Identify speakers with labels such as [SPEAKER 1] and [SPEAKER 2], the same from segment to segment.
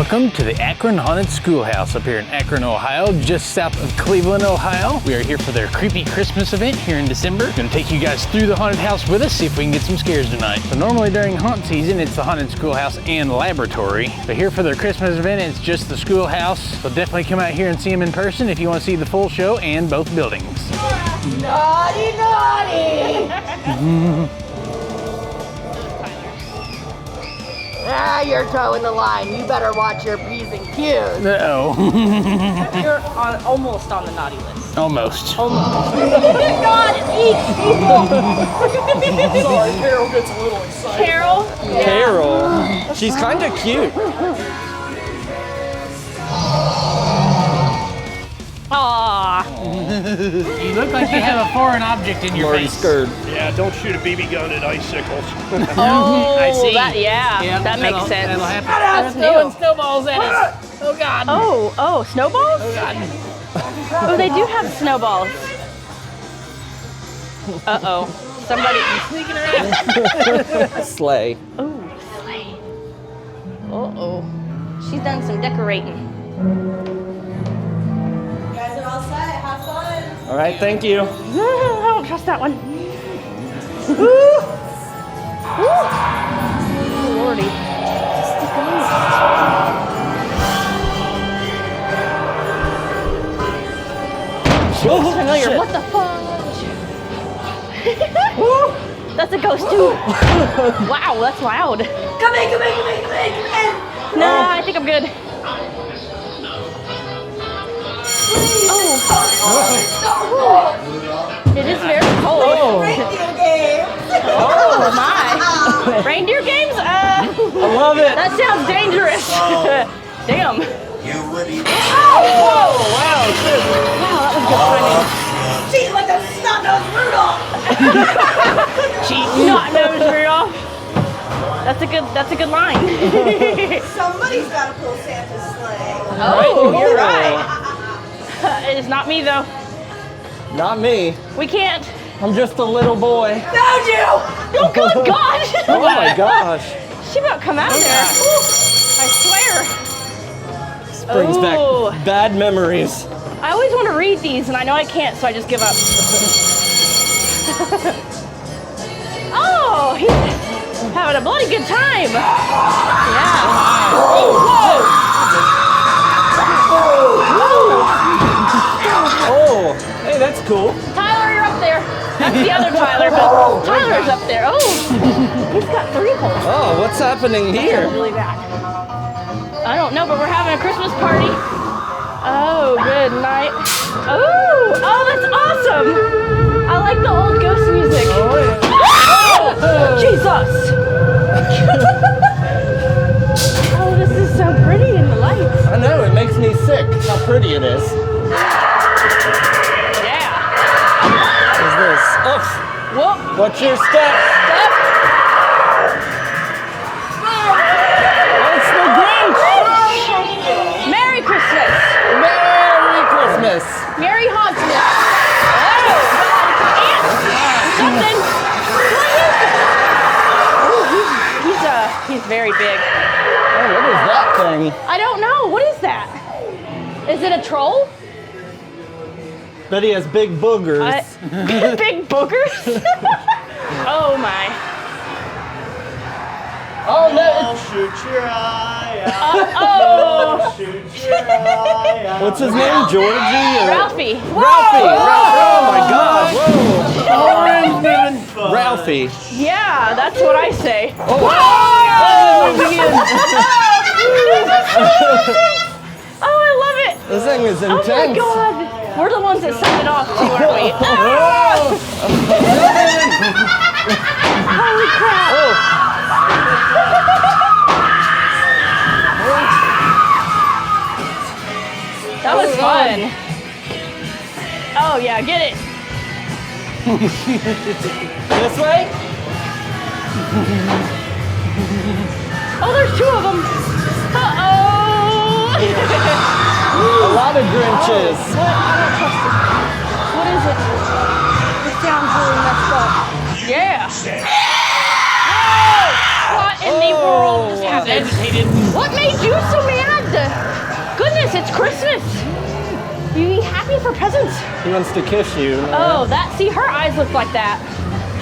[SPEAKER 1] Welcome to the Akron Haunted School House up here in Akron, Ohio, just south of Cleveland, Ohio. We are here for their creepy Christmas event here in December. Gonna take you guys through the haunted house with us, see if we can get some scares tonight. So normally during haunt season, it's the haunted schoolhouse and laboratory. But here for their Christmas event, it's just the schoolhouse. So definitely come out here and see them in person if you want to see the full show and both buildings.
[SPEAKER 2] Naughty, naughty! Ah, you're towing the line. You better watch your P's and Q's.
[SPEAKER 1] Uh-oh.
[SPEAKER 3] You're almost on the naughty list.
[SPEAKER 1] Almost.
[SPEAKER 2] Naughty people!
[SPEAKER 4] Sorry, Carol gets a little excited.
[SPEAKER 3] Carol?
[SPEAKER 4] Yeah. Carol? She's kind of cute.
[SPEAKER 3] Aww.
[SPEAKER 1] You look like you have a foreign object in your face.
[SPEAKER 4] Scared.
[SPEAKER 5] Yeah, don't shoot a BB gun at icicles.
[SPEAKER 3] Oh,
[SPEAKER 1] I see.
[SPEAKER 3] that makes sense.
[SPEAKER 1] That'll happen.
[SPEAKER 3] That's
[SPEAKER 1] Throwing snowballs at us. Oh God.
[SPEAKER 3] Oh, snowballs?
[SPEAKER 1] Oh God.
[SPEAKER 3] Oh, they do have snowballs. Uh-oh. Somebody
[SPEAKER 1] Sneaking around.
[SPEAKER 4] Slay.
[SPEAKER 3] Oh, sleigh. Uh-oh. She's done some decorating.
[SPEAKER 2] You guys are all set. Have fun.
[SPEAKER 4] All right, thank you.
[SPEAKER 3] I don't trust that one. Oh, Lordy. Just a ghost. Looks familiar.
[SPEAKER 4] Shit.
[SPEAKER 3] What the fudge? That's a ghost too. Wow, that's loud.
[SPEAKER 2] Come in.
[SPEAKER 3] No, I think I'm good. Oh, it is very cold.
[SPEAKER 2] Reindeer game.
[SPEAKER 3] Oh my! Reindeer games?
[SPEAKER 4] I love it.
[SPEAKER 3] That sounds dangerous. Damn.
[SPEAKER 4] Oh, wow.
[SPEAKER 3] Wow, that was good timing.
[SPEAKER 2] She's like a snot-nosed Rudolph.
[SPEAKER 3] Snot-nosed Rudolph. That's a good line.
[SPEAKER 2] Somebody's got to pull Santa's sleigh.
[SPEAKER 3] Oh, you're right. It is not me though.
[SPEAKER 4] Not me.
[SPEAKER 3] We can't.
[SPEAKER 4] I'm just a little boy.
[SPEAKER 2] Found you!
[SPEAKER 3] Oh good God!
[SPEAKER 4] Oh my gosh.
[SPEAKER 3] She about to come out there. I swear.
[SPEAKER 4] This brings back bad memories.
[SPEAKER 3] I always want to read these and I know I can't, so I just give up. Oh, he's having a bloody good time. Yeah.
[SPEAKER 4] Oh, hey, that's cool.
[SPEAKER 3] Tyler, you're up there. That's the other Tyler, but Tyler's up there. Oh, he's got 3 holes.
[SPEAKER 4] Oh, what's happening here?
[SPEAKER 3] Really bad. I don't know, but we're having a Christmas party. Oh, good night. Oh, that's awesome. I like the old ghost music. Oh, Jesus. Oh, this is so pretty in the lights.
[SPEAKER 4] I know, it makes me sick how pretty it is.
[SPEAKER 3] Yeah.
[SPEAKER 4] What is this? Oh,
[SPEAKER 3] Whoop.
[SPEAKER 4] what's your step?
[SPEAKER 3] Step.
[SPEAKER 4] It's the Grinch!
[SPEAKER 3] Merry Christmas.
[SPEAKER 4] Merry Christmas!
[SPEAKER 3] Merry Hauntsmas. Oh, something. He's very big.
[SPEAKER 4] Oh, what is that thing?
[SPEAKER 3] I don't know. What is that? Is it a troll?
[SPEAKER 4] Bet he has big boogers.
[SPEAKER 3] Big boogers? Oh my.
[SPEAKER 4] Oh no!
[SPEAKER 5] I'll shoot your eye out.
[SPEAKER 3] Oh.
[SPEAKER 5] Shoot your eye out.
[SPEAKER 4] What's his name? Georgie? Or?
[SPEAKER 3] Ralphie.
[SPEAKER 4] Ralphie! Oh my God! Whoa!
[SPEAKER 5] Fun.
[SPEAKER 4] Ralphie!
[SPEAKER 3] Yeah, that's what I say.
[SPEAKER 4] Oh!
[SPEAKER 3] Oh, I love it.
[SPEAKER 4] This thing is
[SPEAKER 3] Oh my
[SPEAKER 4] intense.
[SPEAKER 3] God. We're the ones that set it off too, aren't we? Holy crap.
[SPEAKER 4] Oh.
[SPEAKER 3] That was fun. Oh yeah, get it.
[SPEAKER 4] This way?
[SPEAKER 3] Oh, there's 2 of them. Uh-oh.
[SPEAKER 4] A lot of Grinches.
[SPEAKER 3] What? I don't trust it. What is it? It sounds really messed up. Yeah. What in the world just happened?
[SPEAKER 1] Agitated.
[SPEAKER 3] What made you so mad? Goodness, it's Christmas. You be happy for presents?
[SPEAKER 4] He wants to kiss you.
[SPEAKER 3] Oh, see, her eyes look like that.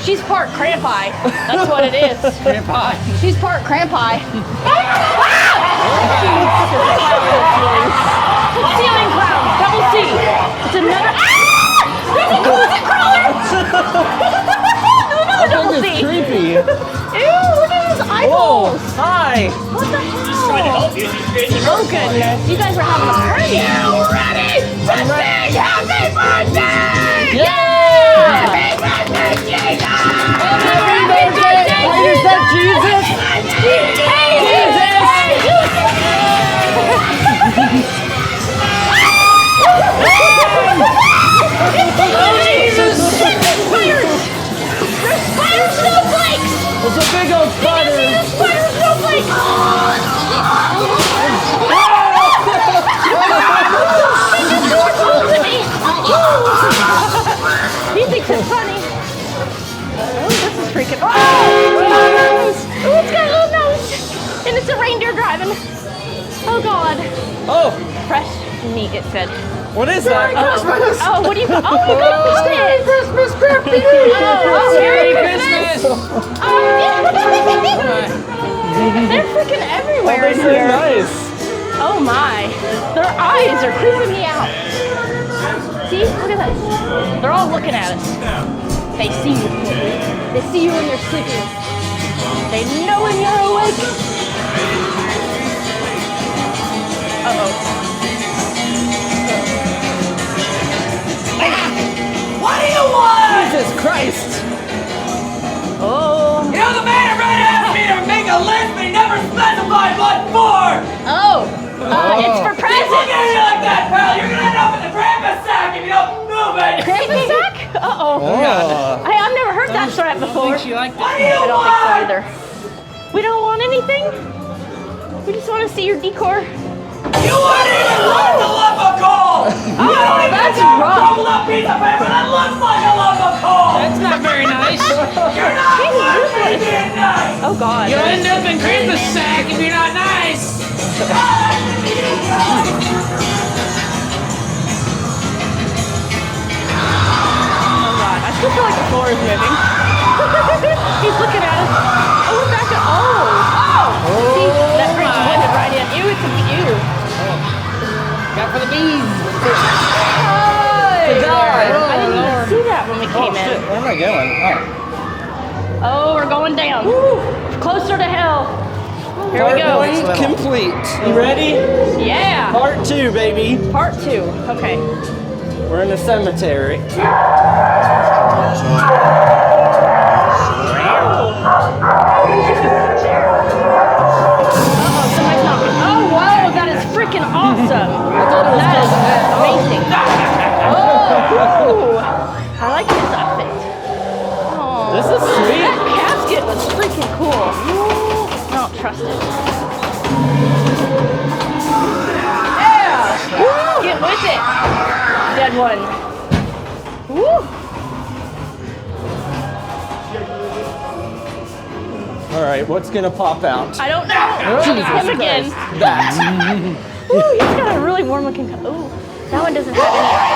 [SPEAKER 3] She's part Krampi. That's what it is.
[SPEAKER 1] Grandpa.
[SPEAKER 3] She's part Krampi. Ceiling clown, double C. It's another. There's a closet crawler. Another double C.
[SPEAKER 4] It's creepy.
[SPEAKER 3] Ew, look at his eyeballs.
[SPEAKER 4] Hi.
[SPEAKER 3] What the hell? Oh goodness, you guys are having a party. You ready to sing Happy Birthday? Yeah! Happy Birthday, Jesus! Happy Birthday,
[SPEAKER 4] Wait, is that Jesus?
[SPEAKER 3] Jesus! Spiders! There's spider snowflakes!
[SPEAKER 4] It's a big old spider.
[SPEAKER 3] Did you see the spider snowflakes? He thinks it's funny. Oh, this is freaking. Oh, it's got a little nose. And it's a reindeer driving. Oh, God.
[SPEAKER 4] Oh,
[SPEAKER 3] Fresh meat, it said.
[SPEAKER 4] what is that?
[SPEAKER 3] Oh, what do you got? Oh, you got fish.
[SPEAKER 4] Christmas, Krampus.
[SPEAKER 3] Oh, Merry Christmas. They're freaking everywhere in
[SPEAKER 4] This is
[SPEAKER 3] here.
[SPEAKER 4] nice.
[SPEAKER 3] Oh, my. Their eyes are creeping me out. See? Look at that. They're all looking at us. They see you. They see you when you're sleeping. They know when you're awake. Uh-oh.
[SPEAKER 6] What do you want?
[SPEAKER 4] Jesus Christ.
[SPEAKER 3] Oh.
[SPEAKER 6] You know the man right asked me to make a list, but he never specified what for.
[SPEAKER 3] Oh. It's for
[SPEAKER 6] Look
[SPEAKER 3] presents.
[SPEAKER 6] at you like that, pal. You're gonna end up in the Krampus sack if you don't move it.
[SPEAKER 3] Krampus sack? Uh-oh.
[SPEAKER 4] Oh.
[SPEAKER 3] Hey, I've never heard that threat before.
[SPEAKER 1] She liked
[SPEAKER 6] What do
[SPEAKER 1] it.
[SPEAKER 6] you
[SPEAKER 3] I don't think so
[SPEAKER 6] want?
[SPEAKER 3] either. We don't want anything? We just want to see your decor.
[SPEAKER 6] You wouldn't even like the lump of coal. You don't even
[SPEAKER 3] that's
[SPEAKER 6] have a
[SPEAKER 3] rough.
[SPEAKER 6] crumpled up piece of paper that looks like a lump of coal.
[SPEAKER 1] That's not very nice.
[SPEAKER 6] You're not worth me being nice.
[SPEAKER 3] Oh, God.
[SPEAKER 1] You'll end up in Krampus sack if you're not nice.
[SPEAKER 3] Oh, God. I still feel like the floor is moving. He's looking at us. Oh, we're back at. See, that bridge blended right in. Ew, it's a ew.
[SPEAKER 1] Got for the bees.
[SPEAKER 3] Hey,
[SPEAKER 4] God.
[SPEAKER 3] I didn't even see that when we came in.
[SPEAKER 4] Shit, where am I going?
[SPEAKER 3] Oh, we're going down. Closer to hell. Here we go.
[SPEAKER 4] Part 1 complete. You ready?
[SPEAKER 3] Yeah.
[SPEAKER 4] Part 2, baby.
[SPEAKER 3] Part 2. Okay.
[SPEAKER 4] We're in the cemetery.
[SPEAKER 3] Somebody's knocking. Oh, whoa, that is freaking awesome. That is amazing. Oh, I like this outfit. Oh,
[SPEAKER 4] This is sweet.
[SPEAKER 3] that casket was freaking cool. I don't trust it. Yeah. Get with it. Dead one. Woo.
[SPEAKER 4] All right, what's gonna pop out?
[SPEAKER 3] I don't know. Him again.
[SPEAKER 4] That.
[SPEAKER 3] Ooh, he's got a really warm looking. Ooh, that one doesn't have any eyes.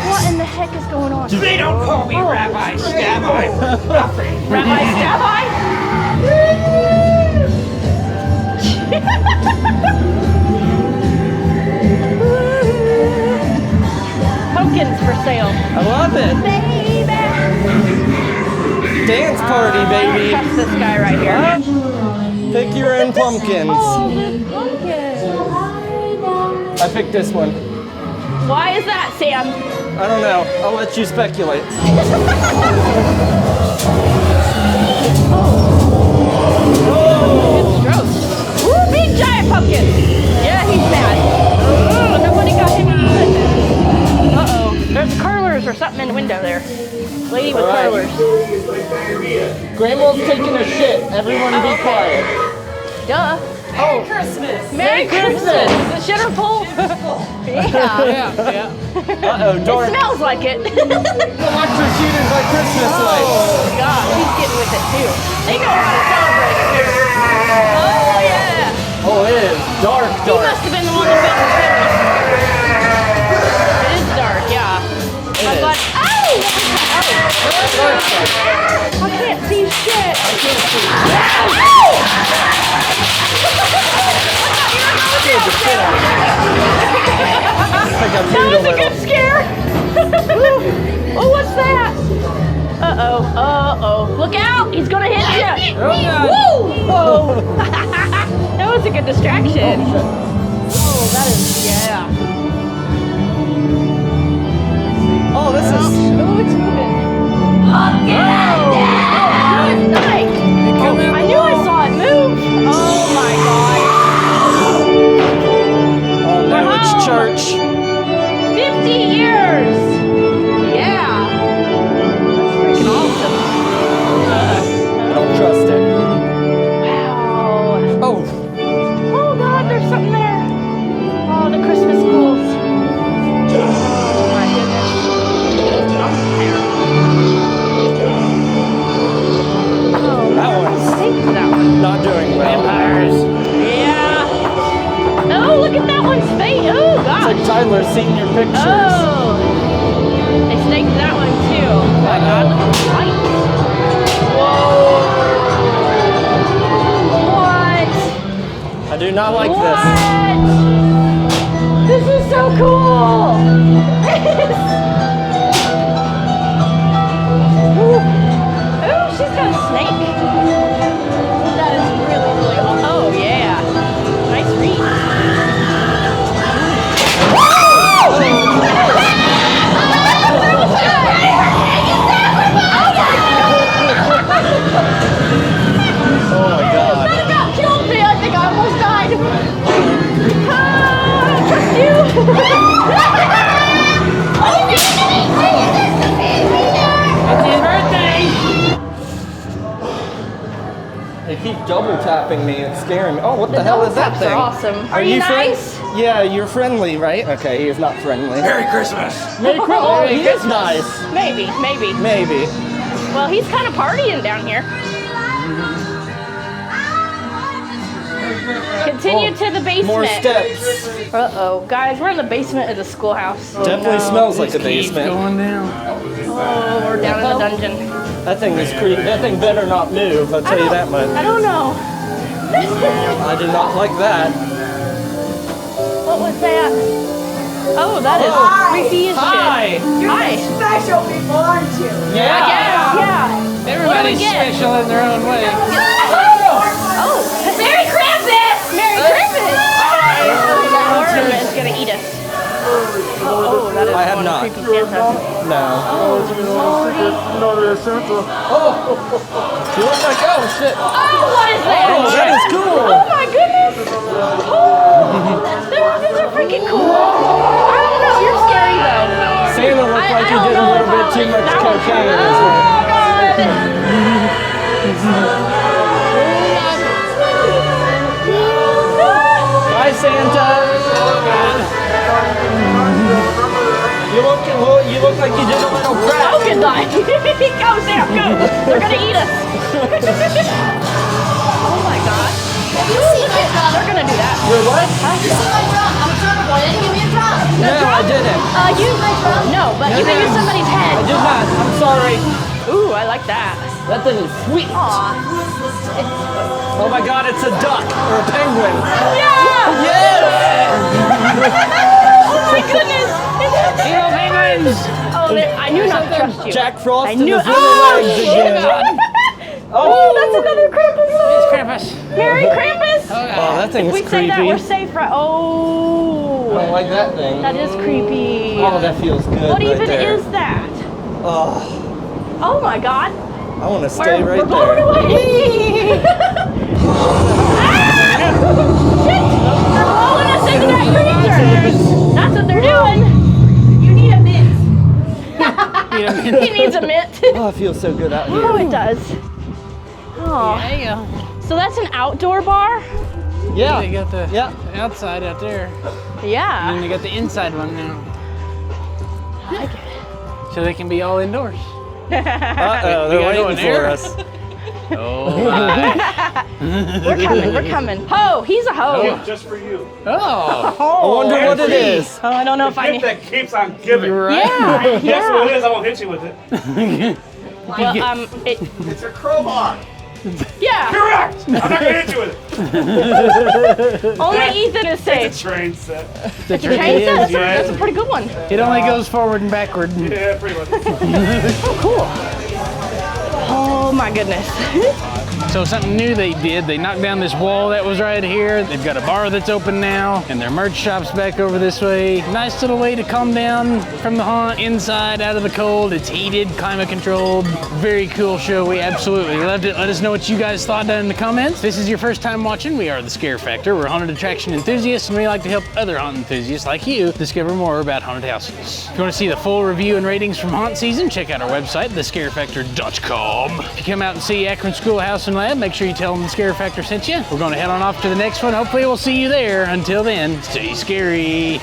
[SPEAKER 3] What in the heck is going on?
[SPEAKER 6] They don't call me Rabbi Stab-Eye.
[SPEAKER 3] Rabbi Stab-Eye? Pumpkins for sale.
[SPEAKER 4] I love it.
[SPEAKER 3] Baby.
[SPEAKER 4] Dance party,
[SPEAKER 3] I don't
[SPEAKER 4] baby.
[SPEAKER 3] trust this guy right here.
[SPEAKER 4] Pick your own pumpkins.
[SPEAKER 3] Oh, this pumpkin.
[SPEAKER 4] I picked this one.
[SPEAKER 3] Why is that, Sam?
[SPEAKER 4] I don't know. I'll let you speculate.
[SPEAKER 3] Good stroke. Ooh, big giant pumpkin. Yeah, he's mad. Oh, nobody got him any good. Uh-oh. There's curlers or something in the window there. Lady with
[SPEAKER 4] All right.
[SPEAKER 3] curlers.
[SPEAKER 4] Grandma's taking a shit. Everyone be quiet.
[SPEAKER 3] Duh.
[SPEAKER 6] Merry Christmas.
[SPEAKER 3] Merry Christmas. shitter pole? Yeah.
[SPEAKER 1] Yeah.
[SPEAKER 4] Uh-oh,
[SPEAKER 3] It
[SPEAKER 4] dark.
[SPEAKER 3] smells like it.
[SPEAKER 4] Electrocuted by Christmas lights.
[SPEAKER 3] Oh God, he's getting with it too. They know how to celebrate it here. Oh yeah.
[SPEAKER 4] Oh, it is dark,
[SPEAKER 3] He
[SPEAKER 4] dark.
[SPEAKER 3] must have been the one that built the chimney. It is dark, yeah. I'm glad. Ow! I can't see shit. I can't see.
[SPEAKER 4] That
[SPEAKER 3] That was a good scare. Oh, what's that? Uh-oh, uh-oh. Look out, he's gonna hit you. Woo! Oh. That was a good distraction. Oh, that is, yeah.
[SPEAKER 4] Oh, this is.
[SPEAKER 3] Oh, it's moving. Oh, nice. I knew I saw it move. Oh my God.
[SPEAKER 4] Oh, now it's
[SPEAKER 3] Wow.
[SPEAKER 4] church.
[SPEAKER 3] 50 years. Yeah. That's freaking awesome.
[SPEAKER 4] I don't trust it.
[SPEAKER 3] Wow.
[SPEAKER 4] Oh,
[SPEAKER 3] Oh God, there's something there. Oh, the Christmas schools. Oh my goodness. Oh,
[SPEAKER 4] that one's
[SPEAKER 3] thanks for that one.
[SPEAKER 4] not doing well.
[SPEAKER 1] Vampires.
[SPEAKER 3] Yeah. Oh, look at that one's face. Oh
[SPEAKER 4] It's
[SPEAKER 3] gosh.
[SPEAKER 4] like Tyler senior pictures.
[SPEAKER 3] Oh. They staked that one too. Oh my God, look at the lights. Whoa. What?
[SPEAKER 4] I do not like
[SPEAKER 3] What?
[SPEAKER 4] this.
[SPEAKER 3] This is so cool! Ooh, she's got a snake. That is really, really awesome. Oh, yeah. Nice reach.
[SPEAKER 4] Oh my God.
[SPEAKER 3] That about killed me. I think I almost died. Trust you.
[SPEAKER 1] It's his birthday.
[SPEAKER 4] They keep double tapping me. It's scaring me. Oh, what the hell is that
[SPEAKER 3] Taps
[SPEAKER 4] thing?
[SPEAKER 3] are awesome. Are you
[SPEAKER 4] friend-
[SPEAKER 3] nice?
[SPEAKER 4] Yeah, you're friendly, right? Okay, he is not friendly.
[SPEAKER 6] Merry Christmas.
[SPEAKER 4] Merry Christmas. Oh, he is nice.
[SPEAKER 3] Maybe, maybe.
[SPEAKER 4] Maybe.
[SPEAKER 3] Well, he's kind of partying down here. Continue to the basement.
[SPEAKER 4] More steps.
[SPEAKER 3] Uh-oh. Guys, we're in the basement of the schoolhouse.
[SPEAKER 4] Definitely smells like a
[SPEAKER 1] Keeps
[SPEAKER 4] basement.
[SPEAKER 1] going down.
[SPEAKER 3] Oh, we're down in the dungeon.
[SPEAKER 4] That thing is creepy. That thing better not move, I'll tell you that much.
[SPEAKER 3] I don't know.
[SPEAKER 4] I do not like that.
[SPEAKER 3] What was that? Oh, that is creepy as shit. Hi.
[SPEAKER 2] Special people, aren't you?
[SPEAKER 3] I guess, yeah.
[SPEAKER 1] Everybody's
[SPEAKER 3] get?
[SPEAKER 1] special in their own way.
[SPEAKER 3] Oh, Merry Krampus! Merry Krampus! That ornament's gonna eat us. Oh, that is
[SPEAKER 4] I have
[SPEAKER 3] one
[SPEAKER 4] not.
[SPEAKER 3] creepy Santa.
[SPEAKER 4] No.
[SPEAKER 3] Oh, Lordy.
[SPEAKER 4] You look like, oh shit.
[SPEAKER 3] Oh, what is that?
[SPEAKER 4] Oh, that is cool.
[SPEAKER 3] Oh my goodness! Oh, these are freaking cool. I don't know, you're scary though.
[SPEAKER 4] Santa looked like he
[SPEAKER 3] don't
[SPEAKER 4] did a
[SPEAKER 3] know
[SPEAKER 4] little
[SPEAKER 3] if
[SPEAKER 4] bit
[SPEAKER 3] I
[SPEAKER 4] too
[SPEAKER 3] like
[SPEAKER 4] much
[SPEAKER 3] that one.
[SPEAKER 4] cocaine.
[SPEAKER 3] Oh God!
[SPEAKER 4] Bye, Santa. You look like you did a little crack.
[SPEAKER 3] Oh, good night. Go, Sam, go. They're gonna eat us. Oh my God.
[SPEAKER 2] Have you seen my drum?
[SPEAKER 3] They're gonna do that.
[SPEAKER 4] You're what?
[SPEAKER 2] Have you seen my drum? I'm a drummer boy. They didn't give me a drum.
[SPEAKER 4] No, I didn't.
[SPEAKER 3] No, but you can use somebody's head.
[SPEAKER 4] I did not. I'm sorry.
[SPEAKER 3] Ooh, I like that.
[SPEAKER 4] That thing is sweet.
[SPEAKER 3] Aw.
[SPEAKER 4] Oh my God, it's a duck or a penguin.
[SPEAKER 3] Yeah!
[SPEAKER 4] Yes!
[SPEAKER 3] Oh my goodness!
[SPEAKER 1] Little penguins.
[SPEAKER 3] Oh, I knew not to trust you.
[SPEAKER 4] Jack Frost
[SPEAKER 3] I
[SPEAKER 4] and
[SPEAKER 3] knew.
[SPEAKER 4] his little legs again.
[SPEAKER 3] Oh, that's another Krampus.
[SPEAKER 1] It's Krampus.
[SPEAKER 3] Merry Krampus.
[SPEAKER 4] Oh, that thing
[SPEAKER 3] If
[SPEAKER 4] is
[SPEAKER 3] we say that,
[SPEAKER 4] creepy.
[SPEAKER 3] we're safe, right?
[SPEAKER 4] I don't
[SPEAKER 3] Oh,
[SPEAKER 4] like that thing.
[SPEAKER 3] that is creepy.
[SPEAKER 4] Oh, that feels good.
[SPEAKER 3] What
[SPEAKER 4] right
[SPEAKER 3] even
[SPEAKER 4] there.
[SPEAKER 3] is that?
[SPEAKER 4] Oh,
[SPEAKER 3] Oh my God.
[SPEAKER 4] I want to stay
[SPEAKER 3] We're
[SPEAKER 4] right
[SPEAKER 3] blown
[SPEAKER 4] there.
[SPEAKER 3] away. Ah! Shit! They're blowing us into that creature. That's what they're doing. You need a mint. He needs a mint.
[SPEAKER 4] Oh, it feels so good out here.
[SPEAKER 3] Oh, it does. Oh.
[SPEAKER 1] There you go.
[SPEAKER 3] So that's an outdoor bar?
[SPEAKER 4] Yeah.
[SPEAKER 1] They got the
[SPEAKER 4] Yeah.
[SPEAKER 1] outside out there. And
[SPEAKER 3] Yeah.
[SPEAKER 1] then they got the inside one now.
[SPEAKER 3] I like it.
[SPEAKER 1] So they can be all indoors.
[SPEAKER 4] Uh-oh,
[SPEAKER 1] We
[SPEAKER 4] they're
[SPEAKER 1] gotta go
[SPEAKER 4] waiting
[SPEAKER 1] in there.
[SPEAKER 4] for us.
[SPEAKER 1] Oh my.
[SPEAKER 3] We're coming, we're coming. Ho, he's a hoe.
[SPEAKER 5] Just for you.
[SPEAKER 1] Oh.
[SPEAKER 4] I wonder what it is.
[SPEAKER 3] Oh, I don't know if I
[SPEAKER 5] Gift
[SPEAKER 3] need.
[SPEAKER 5] that keeps on giving.
[SPEAKER 1] You're right.
[SPEAKER 3] Yeah,
[SPEAKER 5] Guess what it
[SPEAKER 3] yeah.
[SPEAKER 5] is? I won't hit you with it.
[SPEAKER 3] Well,
[SPEAKER 5] It's a crowbar.
[SPEAKER 3] yeah.
[SPEAKER 5] Correct. I'm not gonna hit you with it.
[SPEAKER 3] Only Ethan is
[SPEAKER 5] It's
[SPEAKER 3] safe.
[SPEAKER 5] a train set.
[SPEAKER 1] The
[SPEAKER 3] It's a
[SPEAKER 1] trick
[SPEAKER 3] train set.
[SPEAKER 1] is,
[SPEAKER 3] That's a pretty good one.
[SPEAKER 1] it only goes forward and backward.
[SPEAKER 5] Yeah, pretty much.
[SPEAKER 3] Oh, cool. Oh my goodness.
[SPEAKER 1] So something new they did, they knocked down this wall that was right here. They've got a bar that's open now, and their merch shop's back over this way. Nice little way to calm down from the haunt, inside, out of the cold. It's heated, climate controlled. Very cool show, we absolutely loved it. Let us know what you guys thought down in the comments. If this is your first time watching, we are The Scare Factor. We're haunted attraction enthusiasts, and we like to help other haunt enthusiasts like you discover more about haunted houses. If you want to see the full review and ratings from haunt season, check out our website, thescarefactor.com. If you come out and see Akron School House and Lab, make sure you tell them the Scare Factor sent you. We're going to head on off to the next one. Hopefully we'll see you there. Until then, stay scary.